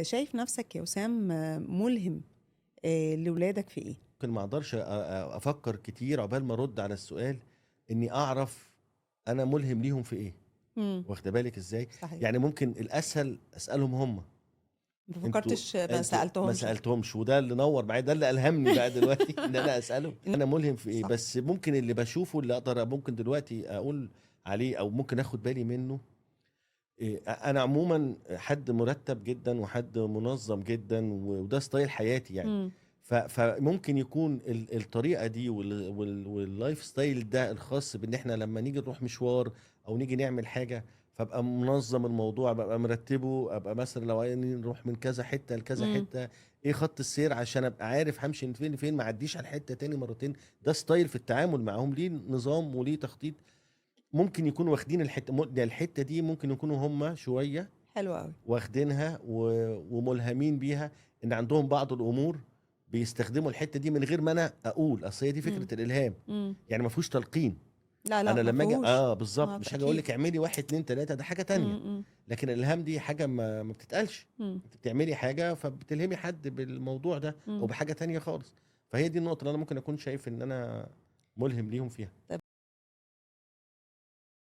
شايف نفسك يا وسام ملهم لولادك في ايه؟ ممكن ما اقدرش افكر كتير عقبال ما ارد على السؤال اني اعرف انا ملهم ليهم في ايه. امم. واخده بالك ازاي؟ صحيح. يعني ممكن الاسهل اسالهم هم. ما انتوا فكرتش، ما انتوا ما سألتهمش؟ سالتهمش، وده اللي نور معايا، ده اللي الهمني بقى دلوقتي ان انا اسالهم إن- انا ملهم في ايه. صح. بس ممكن اللي بشوفه اللي اقدر ممكن دلوقتي اقول عليه او ممكن اخد بالي منه. انا عموما حد مرتب جدا وحد منظم جدا وده ستايل حياتي يعني. امم. فممكن يكون الطريقه دي واللايف ستايل ده الخاص بان احنا لما نيجي نروح مشوار او نيجي نعمل حاجه، فابقى منظم الموضوع، ببقى مرتبه، ابقى مثلا لو عايزين نروح من كذا حته لكذا امم. حته، ايه خط السير عشان ابقى عارف همشي من فين لفين، ما اعديش على الحته تاني مرتين. ده ستايل في التعامل معاهم، ليه نظام وليه تخطيط. ممكن يكونوا واخدين الحته دي، ممكن يكونوا هم شويه حلو قوي. واخدينها وملهمين بيها، ان عندهم بعض الامور بيستخدموا الحته دي من غير ما انا اقول. اصل هي دي امم. فكره الالهام، امم. يعني ما فيهوش تلقين. لا لا، انا ما لما اجي فيهوش. بالظبط اه، مش هاجي اقول اكيد. لك اعملي واحد اتنين تلاته، ده حاجه تانية. امم. لكن الالهام دي حاجه ما بتتقالش. امم. انت بتعملي حاجه فبتلهمي حد بالموضوع ده او امم. بحاجه تانية خالص. فهي دي النقطه اللي انا ممكن اكون شايف ان انا ملهم ليهم فيها. طب